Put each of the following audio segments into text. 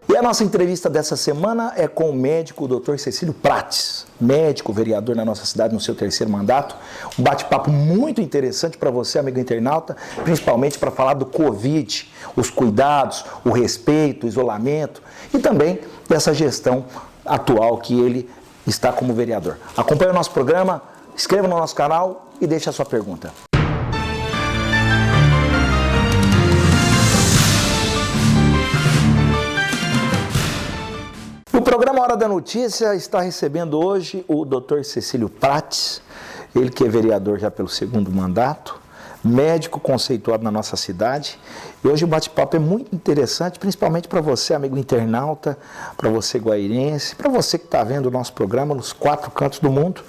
E a nossa entrevista dessa semana é com o médico Dr. Cecílio Prates, médico, vereador na nossa cidade no seu terceiro mandato. Um bate-papo muito interessante para você, amigo internauta, principalmente para falar do Covid, os cuidados, o respeito, o isolamento e também dessa gestão atual que ele está como vereador. Acompanhe o nosso programa, inscreva no nosso canal e deixe a sua pergunta. O programa Hora da Notícia está recebendo hoje o Dr. Cecílio Prates, ele que é vereador já pelo segundo mandato, médico conceituado na nossa cidade. E hoje o bate-papo é muito interessante, principalmente para você, amigo internauta, para você guairense, para você que está vendo o nosso programa nos 4 cantos do mundo,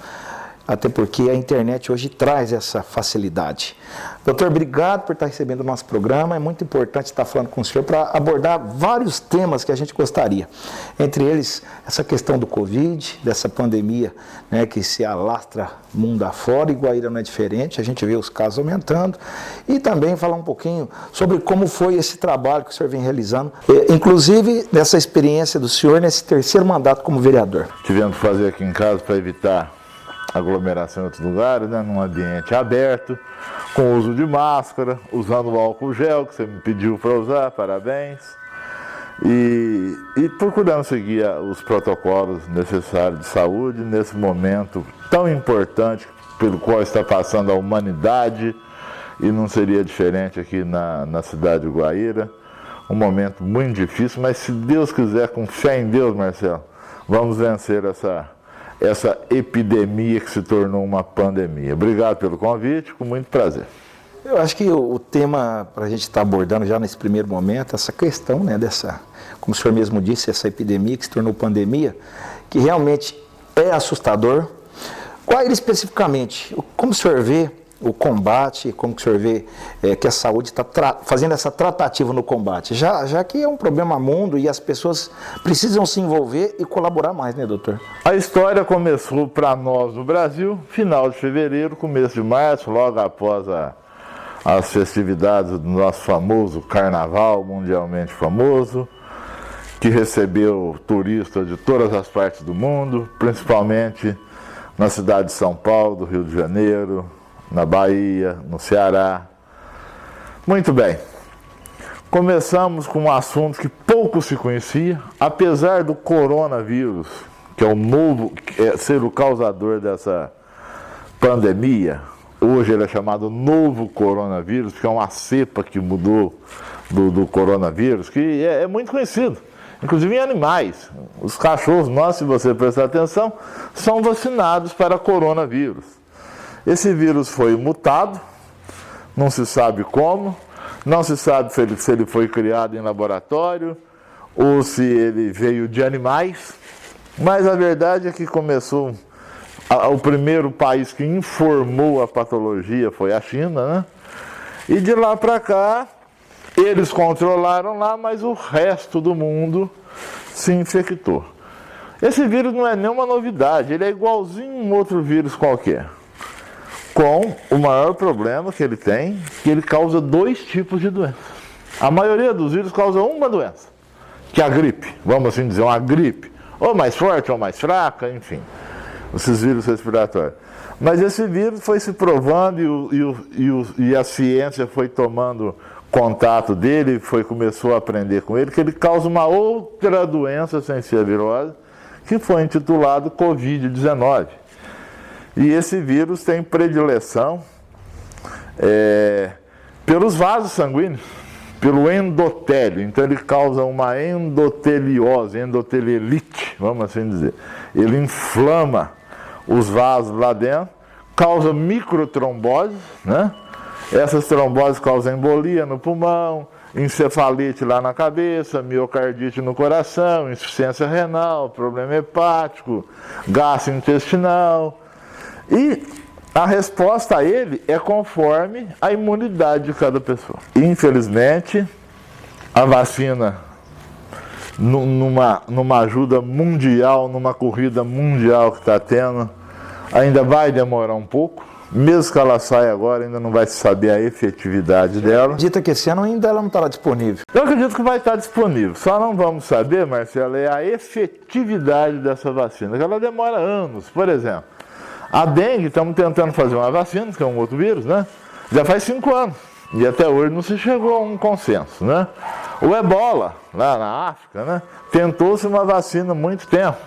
até porque a internet hoje traz essa facilidade. Doutor, obrigado por estar recebendo o nosso programa. É muito importante estar falando com o senhor para abordar vários temas que a gente gostaria. Entre eles, essa questão do Covid, dessa pandemia, né, que se alastra mundo afora, e Guaíra não é diferente, a gente vê os casos aumentando. E também falar um pouquinho sobre como foi esse trabalho que o senhor vem realizando, inclusive dessa experiência do senhor nesse terceiro mandato como vereador. Tivemos que fazer aqui em casa para evitar aglomeração em outros lugares, né, num ambiente aberto, com uso de máscara, usando o álcool gel que você me pediu para usar, parabéns, e procurando seguir os protocolos necessários de saúde nesse momento tão importante pelo qual está passando a humanidade, e não seria diferente aqui na cidade de Guaíra. Um momento muito difícil, mas se Deus quiser, com fé em Deus, Marcelo, vamos vencer essa epidemia que se tornou uma pandemia. Obrigado pelo convite, com muito prazer. Eu acho que o tema para a gente estar abordando já nesse primeiro momento, essa questão, né, dessa, como o senhor mesmo disse, essa epidemia que se tornou pandemia, que realmente é assustador. Qual ele especificamente? Como o senhor vê o combate, como que o senhor vê que a saúde está fazendo essa tratativa no combate? Já que é um problema mundo e as pessoas precisam se envolver e colaborar mais, né, doutor? A história começou para nós no Brasil, final de fevereiro, começo de março, logo após as festividades do nosso famoso carnaval, mundialmente famoso, que recebeu turistas de todas as partes do mundo, principalmente na cidade de São Paulo, do Rio de Janeiro, na Bahia, no Ceará. Muito bem, começamos com um assunto que pouco se conhecia, apesar do coronavírus, que é o novo, ser o causador dessa pandemia. Hoje ele é chamado novo coronavírus, que é uma cepa que mudou do coronavírus, que é muito conhecido, inclusive em animais. Os cachorros nossos, se você prestar atenção, são vacinados para coronavírus. Esse vírus foi mutado, não se sabe como, não se sabe se ele foi criado em laboratório ou se ele veio de animais, mas a verdade é que começou, o primeiro país que informou a patologia foi a China, né? E de lá para cá, eles controlaram lá, mas o resto do mundo se infectou. Esse vírus não é nenhuma novidade, ele é igualzinho a um outro vírus qualquer, com o maior problema que ele tem, que ele causa 2 tipos de doença. A maioria dos vírus causa uma doença, que é a gripe, vamos assim dizer, uma gripe, ou mais forte ou mais fraca, enfim, esses vírus respiratórios. Mas esse vírus foi se provando e a ciência foi tomando contato dele, começou a aprender com ele, que ele causa uma outra doença sem ser a virose, que foi intitulado Covid-19. E esse vírus tem predileção pelos vasos sanguíneos, pelo endotélio. Então ele causa uma endoteliose, endotelielite, vamos assim dizer. Ele inflama os vasos lá dentro, causa microtrombose, né? Essas tromboses causam embolia no pulmão, encefalite lá na cabeça, miocardite no coração, insuficiência renal, problema hepático, gastrointestinal. E a resposta a ele é conforme a imunidade de cada pessoa. Infelizmente, a vacina, numa ajuda mundial, numa corrida mundial que está tendo, ainda vai demorar um pouco, Mesmo que ela saia agora, ainda não vai se saber a efetividade dela. Dita que esse ano ainda ela não estará disponível. Eu acredito que vai estar disponível. Só não vamos saber, Marcelo, é a efetividade dessa vacina, que ela demora anos. Por exemplo, a dengue, estamos tentando fazer uma vacina, que é um outro vírus, né? Já faz 5 anos. E até hoje não se chegou a um consenso, né? O ebola, lá na África, né? Tentou-se uma vacina há muito tempo.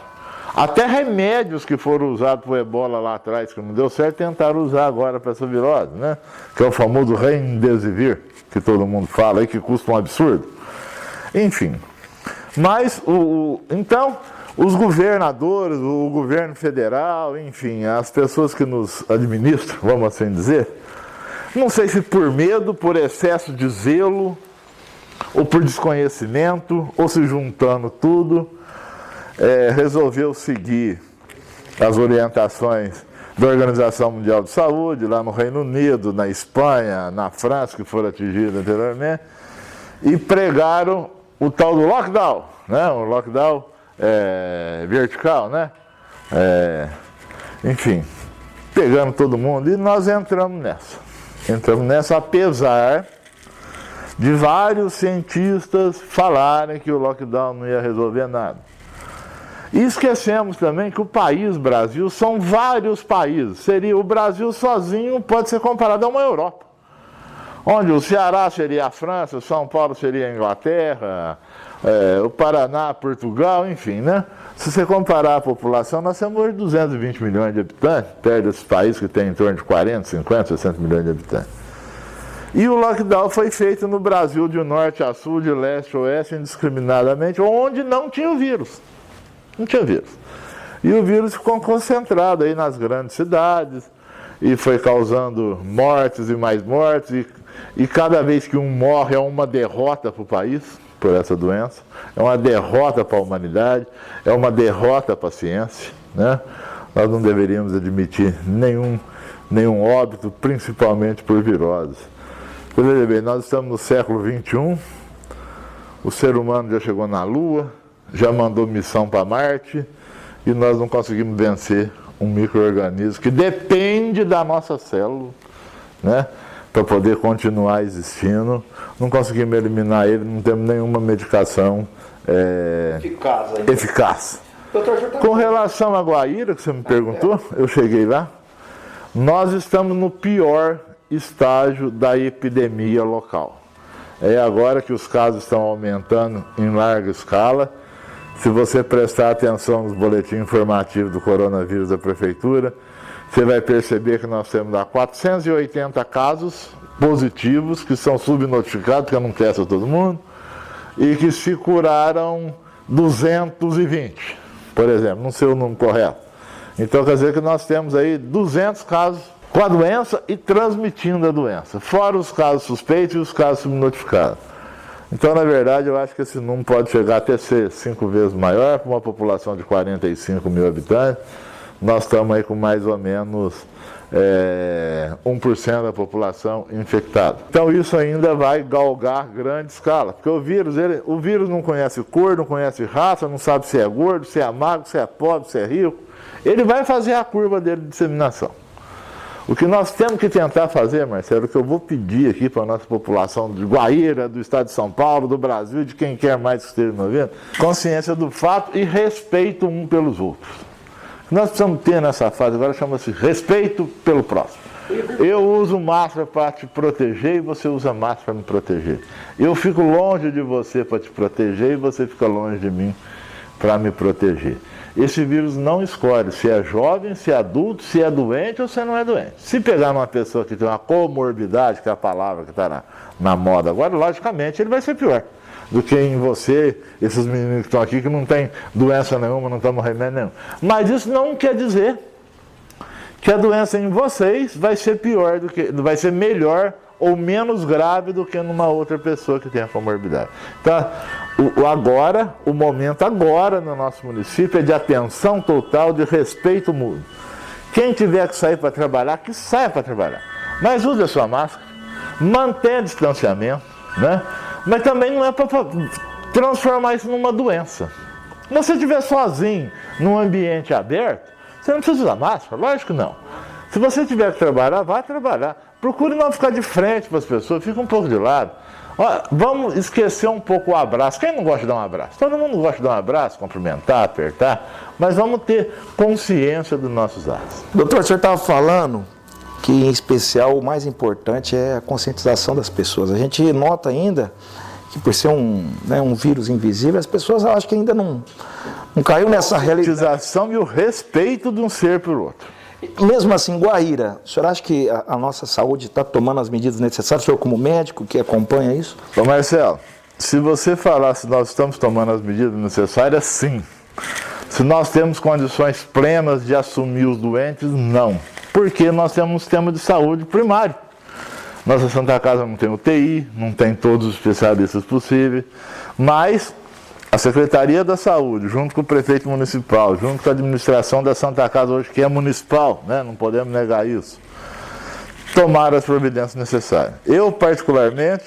Até remédios que foram usados para o ebola lá atrás, que não deu certo, tentaram usar agora para essa virose, né? Que é o famoso remdesivir, que todo mundo fala aí, que custa um absurdo. Enfim, mas então os governadores, o governo federal, enfim, as pessoas que nos administram, vamos assim dizer, não sei se por medo, por excesso de zelo, ou por desconhecimento, ou se juntando tudo, resolveu seguir as orientações da Organização Mundial de Saúde, lá no Reino Unido, na Espanha, na França, que foram atingidas anteriormente, e pregaram o tal do lockdown, né? O lockdown vertical, né? Enfim, pegando todo mundo, e nós entramos nessa. Entramos nessa apesar de vários cientistas falarem que o lockdown não ia resolver nada. E esquecemos também que o país Brasil são vários países. O Brasil sozinho pode ser comparado a uma Europa, onde o Ceará seria a França, São Paulo seria a Inglaterra, o Paraná, Portugal, enfim, né? Se você comparar a população, nós temos hoje 220 milhões de habitantes, perto desse país que tem em torno de 40, 50, 60 milhões de habitantes. E o lockdown foi feito no Brasil de norte a sul, de leste a oeste, indiscriminadamente, onde não tinha o vírus. Não tinha vírus. E o vírus ficou concentrado aí nas grandes cidades, e foi causando mortes e mais mortes, e cada vez que um morre é uma derrota para o país, por essa doença, é uma derrota para a humanidade, é uma derrota para a ciência, né? Nós não deveríamos admitir nenhum óbito, principalmente por viroses. Veja bem, nós estamos no século XXI, o ser humano já chegou na Lua, já mandou missão para Marte, e nós não conseguimos vencer um micro-organismo que depende da nossa célula, né, para poder continuar existindo. Não conseguimos eliminar ele, não temos nenhuma medicação eficaz. Com relação à Guaíra, que você me perguntou, eu cheguei lá, nós estamos no pior estágio da epidemia local. É agora que os casos estão aumentando em larga escala. Se você prestar atenção nos boletins informativos do coronavírus da prefeitura, você vai perceber que nós temos lá 480 casos positivos, que são subnotificados, porque eu não testo todo mundo, e que se curaram 220, por exemplo, não sei o número correto. Então quer dizer que nós temos aí 200 casos com a doença e transmitindo a doença, fora os casos suspeitos e os casos subnotificados. Então, na verdade, eu acho que esse número pode chegar até ser 5 vezes maior, para uma população de 45 mil habitantes. Nós estamos aí com mais ou menos 1% da população infectada. Então, isso ainda vai galgar grande escala, porque o vírus não conhece cor, não conhece raça, não sabe se é gordo, se é magro, se é pobre, se é rico. Ele vai fazer a curva dele de disseminação. O que nós temos que tentar fazer, Marcelo, o que eu vou pedir aqui para a nossa população de Guaíra, do estado de São Paulo, do Brasil, de quem quer mais que esteja nos vendo, consciência do fato e respeito um pelos outros. O que nós precisamos ter nessa fase agora chama-se respeito pelo próximo. Eu uso máscara para te proteger e você usa máscara para me proteger. Eu fico longe de você para te proteger e você fica longe de mim para me proteger. Esse vírus não escolhe se é jovem, se é adulto, se é doente ou se não é doente. Se pegar uma pessoa que tem uma comorbidade, que é a palavra que está na moda agora, logicamente ele vai ser pior do que em você, esses meninos que estão aqui que não tem doença nenhuma, não tomam remédio nenhum. Mas isso não quer dizer que a doença em vocês vai ser pior vai ser melhor ou menos grave do que numa outra pessoa que tem a comorbidade. Então, o momento agora no nosso município é de atenção total, de respeito mútuo. Quem tiver que sair para trabalhar, que saia para trabalhar. Mas use a sua máscara, mantenha distanciamento, né? Mas também não é para transformar isso numa doença. Se você estiver sozinho, num ambiente aberto, você não precisa usar máscara, lógico que não. Se você tiver que trabalhar, vá trabalhar. Procure não ficar de frente para as pessoas, fica um pouco de lado. Olha, vamos esquecer um pouco o abraço. Quem não gosta de dar um abraço? Todo mundo gosta de dar um abraço, cumprimentar, apertar, mas vamos ter consciência dos nossos atos. Doutor, o senhor estava falando que, em especial, o mais importante é a conscientização das pessoas. A gente nota ainda que, por ser um vírus invisível, as pessoas acham que ainda não caiu nessa realidade. A conscientização e o respeito de um ser por outro. Mesmo assim, Guaíra, o senhor acha que a nossa saúde está tomando as medidas necessárias? O senhor, como médico que acompanha isso? Ô Marcelo, se você falar se nós estamos tomando as medidas necessárias, sim. Se nós temos condições plenas de assumir os doentes, não. Porque nós temos um sistema de saúde primário. Nossa Santa Casa não tem UTI, não tem todos os especialistas possíveis, mas a Secretaria da Saúde, junto com o prefeito municipal, junto com a administração da Santa Casa hoje, que é municipal, né? Não podemos negar isso, tomaram as providências necessárias. Eu, particularmente,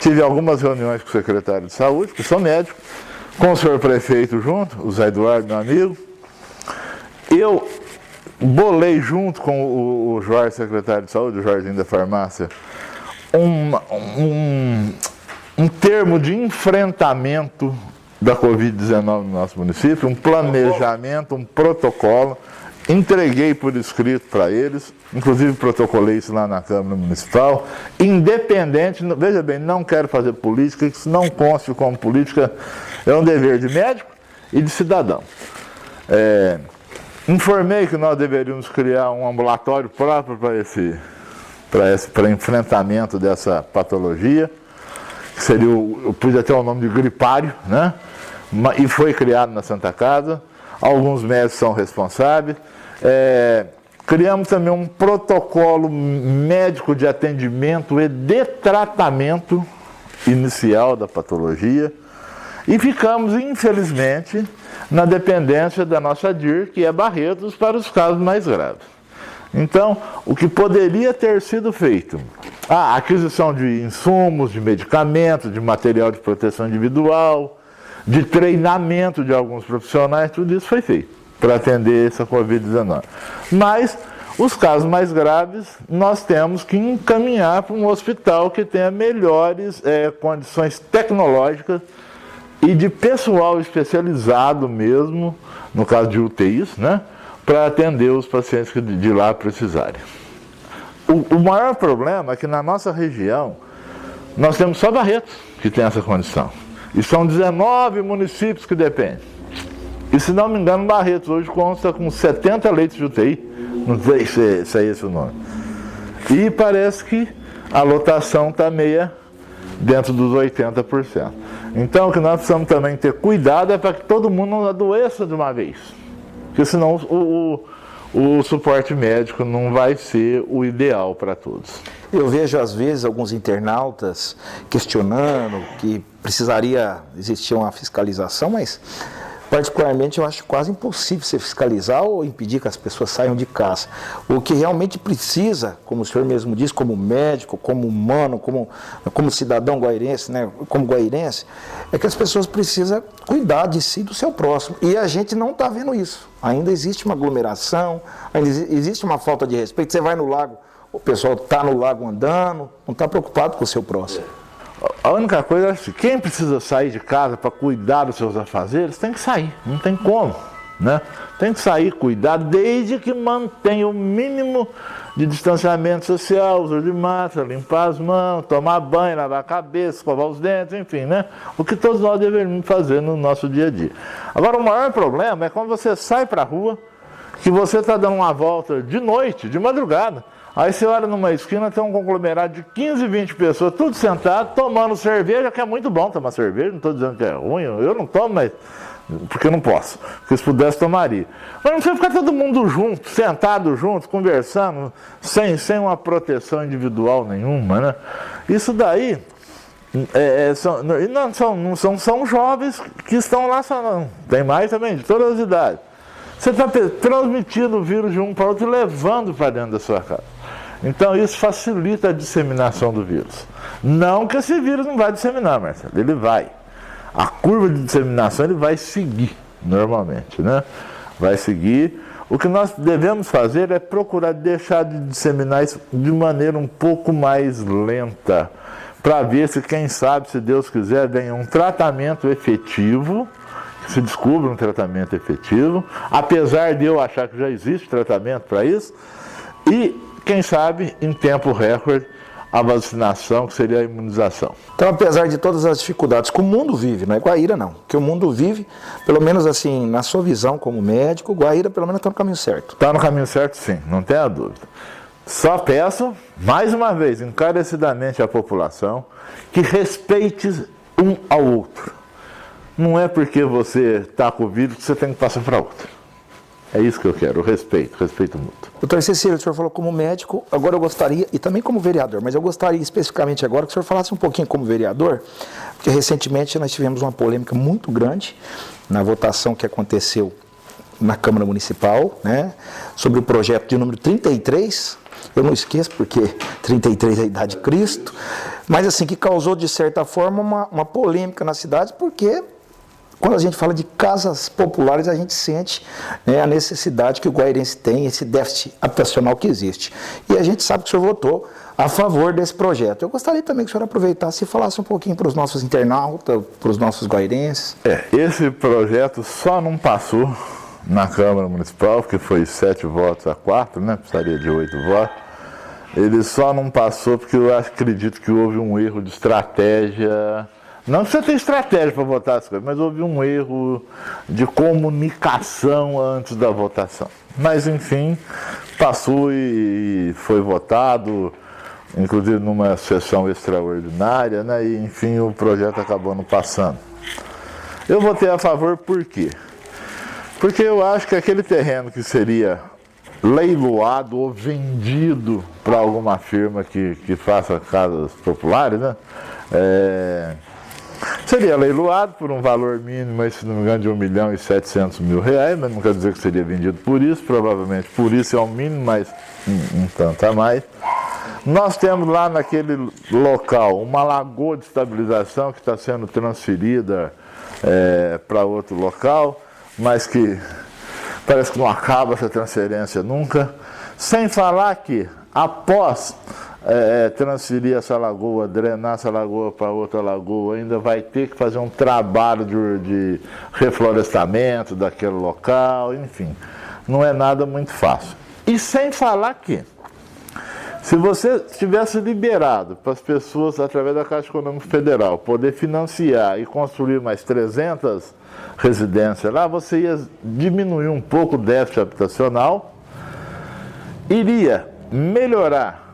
tive algumas reuniões com o secretário de Saúde, que sou médico, com o senhor prefeito junto, o Zé Eduardo, meu amigo. Eu bolei junto com o Jorge, secretário de Saúde, o Jorginho da Farmácia, um termo de enfrentamento da Covid-19 no nosso município, um planejamento, um protocolo. Entreguei por escrito para eles, inclusive protocolei isso lá na Câmara Municipal, independente, veja bem, não quero fazer política, isso não conste como política, é um dever de médico e de cidadão. Informei que nós deveríamos criar um ambulatório próprio para enfrentamento dessa patologia, que seria, podia ter o nome de gripário, né? E foi criado na Santa Casa. Alguns médicos são responsáveis. Criamos também um protocolo médico de atendimento e de tratamento inicial da patologia. E ficamos, infelizmente, na dependência da nossa DIR, que é Barretos, para os casos mais graves. Então, o que poderia ter sido feito? A aquisição de insumos, de medicamentos, de material de proteção individual, de treinamento de alguns profissionais, tudo isso foi feito para atender essa Covid-19. Mas, os casos mais graves, nós temos que encaminhar para um hospital que tenha melhores condições tecnológicas e de pessoal especializado mesmo, no caso de UTIs, né, para atender os pacientes que de lá precisarem. O maior problema é que na nossa região, nós temos só Barretos que tem essa condição. E são 19 municípios que dependem. E se não me engano, Barretos hoje consta com 70 leitos de UTI, não sei se é esse o nome. E parece que a lotação está meia dentro dos 80%. Então o que nós precisamos também ter cuidado é para que todo mundo não adoeça de uma vez. Porque senão o suporte médico não vai ser o ideal para todos. Eu vejo às vezes alguns internautas questionando que precisaria existir uma fiscalização, mas particularmente eu acho quase impossível você fiscalizar ou impedir que as pessoas saiam de casa. O que realmente precisa, como o senhor mesmo disse, como médico, como humano, como cidadão guairense, né, como guairense, é que as pessoas precisam cuidar de si e do seu próximo. E a gente não está vendo isso. Ainda existe uma aglomeração, ainda existe uma falta de respeito. Você vai no lago, o pessoal está no lago andando, não está preocupado com o seu próximo. A única coisa é assim, quem precisa sair de casa para cuidar dos seus afazeres, tem que sair, não tem como, né? Tem que sair, cuidar, desde que mantenha o mínimo de distanciamento social, uso de máscara, limpar as mãos, tomar banho, lavar a cabeça, escovar os dentes, enfim, né? O que todos nós deveríamos fazer no nosso dia a dia. Agora, o maior problema é quando você sai para a rua, que você está dando uma volta de noite, de madrugada, aí você olha numa esquina, tem um conglomerado de 15, 20 pessoas, tudo sentado, tomando cerveja, que é muito bom tomar cerveja, não estou dizendo que é ruim, eu não tomo, mas porque eu não posso, porque se pudesse tomaria. Mas não precisa ficar todo mundo junto, sentado junto, conversando, sem uma proteção individual nenhuma, né? Isso daí, são jovens que estão lá, tem mais também, de todas as idades. Você está transmitindo o vírus de um para o outro e levando para dentro da sua casa. Então isso facilita a disseminação do vírus. Não que esse vírus não vai disseminar, Marcelo, ele vai. A curva de disseminação ele vai seguir, normalmente, né? Vai seguir. O que nós devemos fazer é procurar deixar de disseminar isso de maneira um pouco mais lenta, para ver se, quem sabe, se Deus quiser, venha um tratamento efetivo, que se descubra um tratamento efetivo, apesar de eu achar que já existe tratamento para isso, e, quem sabe, em tempo recorde, a vacinação, que seria a imunização. Então, apesar de todas as dificuldades que o mundo vive, não é Guaíra não, que o mundo vive, pelo menos assim, na sua visão como médico, Guaíra pelo menos está no caminho certo. Está no caminho certo, sim, não tenha dúvida. Só peço, mais uma vez, encarecidamente à população, que respeite um ao outro. Não é porque você está com o vírus que você tem que passar para outro. É isso que eu quero, o respeito mútuo. Doutor Cecílio, o senhor falou como médico, agora eu gostaria, e também como vereador, mas eu gostaria especificamente agora que o senhor falasse um pouquinho como vereador, porque recentemente nós tivemos uma polêmica muito grande na votação que aconteceu na Câmara Municipal, né, sobre o projeto de número 33, eu não esqueço porque 33 é a idade de Cristo, mas assim, que causou de certa forma uma polêmica na cidade, porque quando a gente fala de casas populares, a gente sente, né, a necessidade que o guairense tem, esse déficit habitacional que existe. E a gente sabe que o senhor votou a favor desse projeto. Eu gostaria também que o senhor aproveitasse e falasse um pouquinho para os nossos internautas, para os nossos guairenses. Esse projeto só não passou na Câmara Municipal, porque foi 7 votos a 4, né? Precisaria de 8 votos. Ele só não passou porque eu acredito que houve um erro de estratégia. Não que você tenha estratégia para votar as coisas, mas houve um erro de comunicação antes da votação. Mas, enfim, passou e foi votado, inclusive numa sessão extraordinária, né? E, enfim, o projeto acabou não passando. Eu votei a favor por quê? Porque eu acho que aquele terreno que seria leiloado ou vendido para alguma firma que faça casas populares, né? Seria leiloado por um valor mínimo, se não me engano, de R$1.700.000, mas não quer dizer que seria vendido por isso, provavelmente por isso é o mínimo, mas um tanto a mais. Nós temos lá naquele local uma lagoa de estabilização que está sendo transferida para outro local, mas que parece que não acaba essa transferência nunca. Sem falar que, após transferir essa lagoa, drenar essa lagoa para outra lagoa, ainda vai ter que fazer um trabalho de reflorestamento daquele local, enfim, não é nada muito fácil. E sem falar que, se você tivesse liberado para as pessoas, através da Caixa Econômica Federal, poder financiar e construir mais 300 residências lá, você ia diminuir um pouco o déficit habitacional, iria melhorar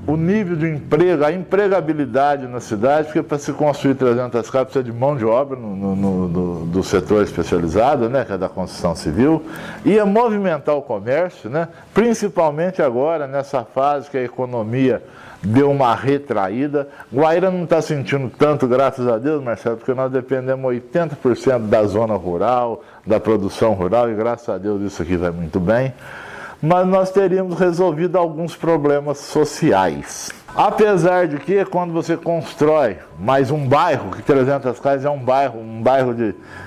o nível de emprego, a empregabilidade na cidade, porque para se construir 300 casas precisa de mão de obra do setor especializado, né, que é da construção civil, ia movimentar o comércio, né, principalmente agora, nessa fase que a economia deu uma retraída. Guaíra não está sentindo tanto, graças a Deus, Marcelo, porque nós dependemos 80% da zona rural, da produção rural, e graças a Deus isso aqui vai muito bem. Mas nós teríamos resolvido alguns problemas sociais. Apesar de que, quando você constrói mais um bairro, que 300 casas é um bairro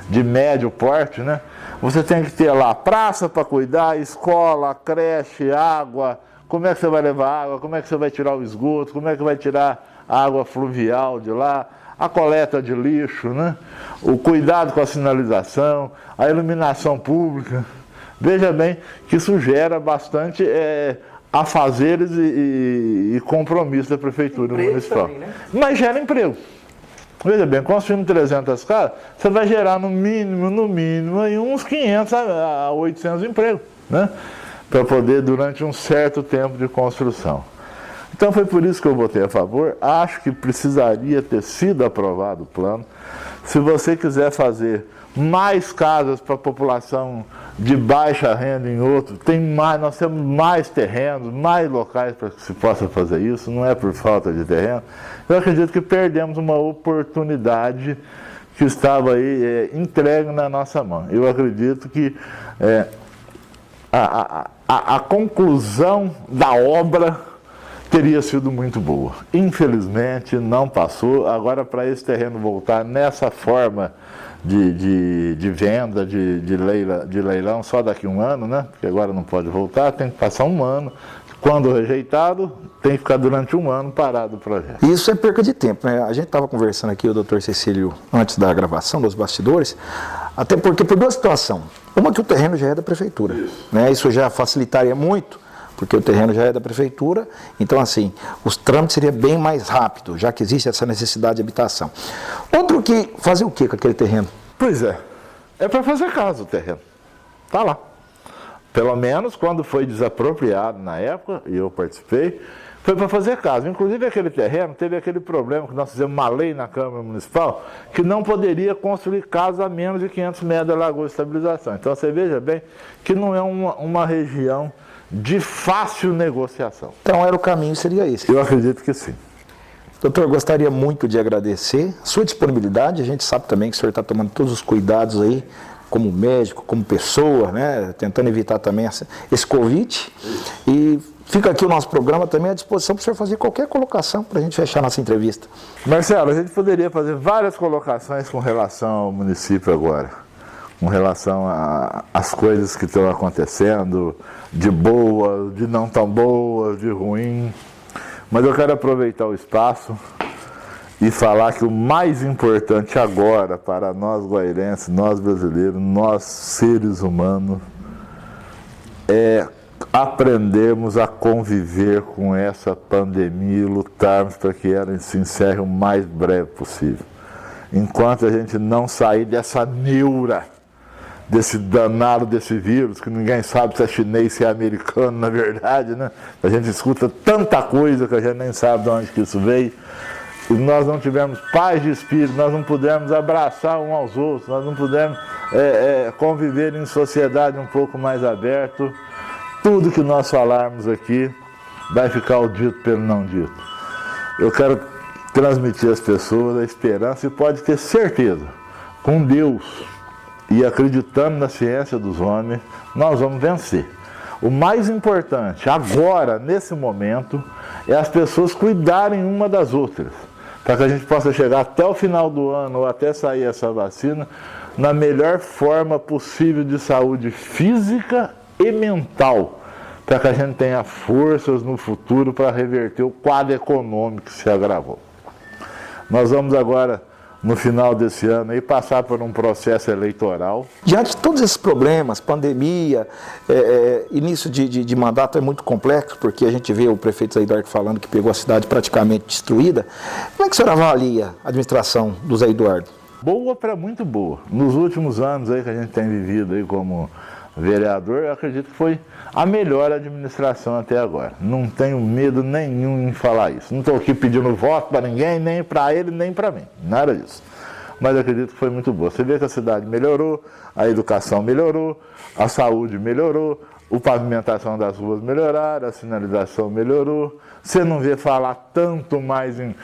de médio porte, né? Você tem que ter lá praça para cuidar, escola, creche, água. Como é que você vai levar água? Como é que você vai tirar o esgoto? Como é que vai tirar a água fluvial de lá? A coleta de lixo, né? O cuidado com a sinalização, a iluminação pública. Veja bem que isso gera bastante afazeres e compromisso da Prefeitura Municipal. Também, né? Mas gera emprego. Veja bem, construindo 300 casas, você vai gerar no mínimo, aí uns 500 a 800 empregos, né? Para poder, durante um certo tempo de construção. Então foi por isso que eu votei a favor. Acho que precisaria ter sido aprovado o plano. Se você quiser fazer mais casas para a população de baixa renda em outro, nós temos mais terrenos, mais locais para que se possa fazer isso, não é por falta de terreno. Eu acredito que perdemos uma oportunidade que estava aí entregue na nossa mão. Eu acredito que a conclusão da obra teria sido muito boa. Infelizmente não passou. Agora, para esse terreno voltar nessa forma de venda, de leilão só daqui a um ano, né? Porque agora não pode voltar, tem que passar um ano. Quando rejeitado, tem que ficar durante um ano parado o projeto. Isso é perca de tempo, né? A gente estava conversando aqui, o doutor Cecílio, antes da gravação, dos bastidores, até porque por duas situações. Uma que o terreno já é da prefeitura, né? Isso já facilitaria muito, porque o terreno já é da prefeitura, então assim, os trâmites seriam bem mais rápidos, já que existe essa necessidade de habitação. Outro que, fazer o que com aquele terreno? Pois é para fazer casa o terreno, tá lá. Pelo menos quando foi desapropriado na época, e eu participei, foi para fazer casa. Inclusive aquele terreno teve aquele problema que nós fizemos uma lei na Câmara Municipal que não poderia construir casa a menos de 500 metros da lagoa de estabilização. Então você veja bem que não é uma região de fácil negociação. Então era o caminho, seria esse. Eu acredito que sim. Doutor, gostaria muito de agradecer a sua disponibilidade. A gente sabe também que o senhor está tomando todos os cuidados aí, como médico, como pessoa, né? Tentando evitar também esse Covid. E fica aqui o nosso programa também à disposição para o senhor fazer qualquer colocação para a gente fechar nossa entrevista. Marcelo, a gente poderia fazer várias colocações com relação ao município agora, com relação às coisas que estão acontecendo, de boas, de não tão boas, de ruim. Mas eu quero aproveitar o espaço e falar que o mais importante agora para nós guairenses, nós brasileiros, nós seres humanos, é aprendermos a conviver com essa pandemia e lutarmos para que ela se encerre o mais breve possível. Enquanto a gente não sair dessa neura, desse danado desse vírus, que ninguém sabe se é chinês, se é americano, na verdade, né? A gente escuta tanta coisa que a gente nem sabe de onde que isso veio. E nós não tivermos paz de espírito, nós não pudermos abraçar uns aos outros, nós não pudermos conviver em sociedade um pouco mais aberto, tudo que nós falarmos aqui vai ficar o dito pelo não dito. Eu quero transmitir às pessoas a esperança e pode ter certeza, com Deus e acreditando na ciência dos homens, nós vamos vencer. O mais importante agora, nesse momento, é as pessoas cuidarem uma das outras, para que a gente possa chegar até o final do ano ou até sair essa vacina na melhor forma possível de saúde física e mental, para que a gente tenha forças no futuro para reverter o quadro econômico que se agravou. Nós vamos agora, no final desse ano, aí, passar por um processo eleitoral. Diante de todos esses problemas, pandemia, início de mandato é muito complexo, porque a gente vê o prefeito Zé Eduardo falando que pegou a cidade praticamente destruída. Como é que o senhor avalia a administração do Zé Eduardo? Boa para muito boa. Nos últimos anos aí que a gente tem vivido aí como vereador, eu acredito que foi a melhor administração até agora. Não tenho medo nenhum em falar isso. Não estou aqui pedindo voto para ninguém, nem para ele, nem para mim. Nada disso. Mas eu acredito que foi muito boa. Você vê que a cidade melhorou, a educação melhorou, a saúde melhorou, a pavimentação das ruas melhoraram, a sinalização melhorou. Você não vê falar tanto mais em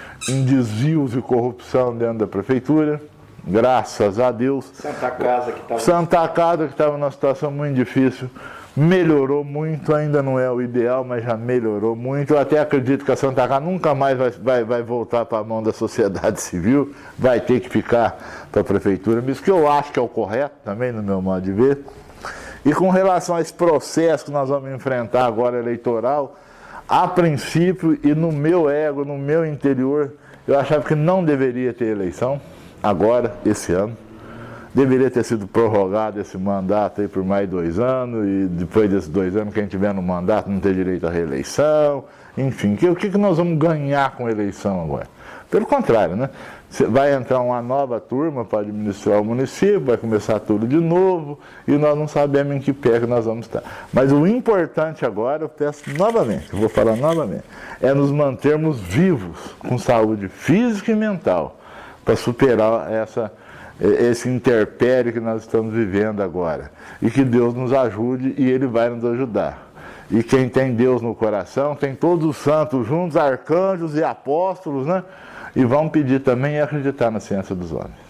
desvios e corrupção dentro da prefeitura. Graças a Deus. Santa Casa que estava numa situação muito difícil, melhorou muito, ainda não é o ideal, mas já melhorou muito. Eu até acredito que a Santa Casa nunca mais vai voltar para a mão da sociedade civil, vai ter que ficar para a prefeitura, isso que eu acho que é o correto também, no meu modo de ver. E com relação a esse processo que nós vamos enfrentar agora eleitoral, a princípio e no meu ego, no meu interior, eu achava que não deveria ter eleição. Agora, esse ano, deveria ter sido prorrogado esse mandato aí por mais 2 anos, e depois desses 2 anos, quem tiver no mandato não ter direito à reeleição, enfim, o que nós vamos ganhar com a eleição agora? Pelo contrário, né? Vai entrar uma nova turma para administrar o município, vai começar tudo de novo, e nós não sabemos em que pé que nós vamos estar. Mas o importante agora, eu peço novamente, eu vou falar novamente, é nos mantermos vivos, com saúde física e mental, para superar esse interpério que nós estamos vivendo agora. E que Deus nos ajude e Ele vai nos ajudar. E quem tem Deus no coração, tem todos os santos juntos, arcanjos e apóstolos, né? E vão pedir também e acreditar na ciência dos homens.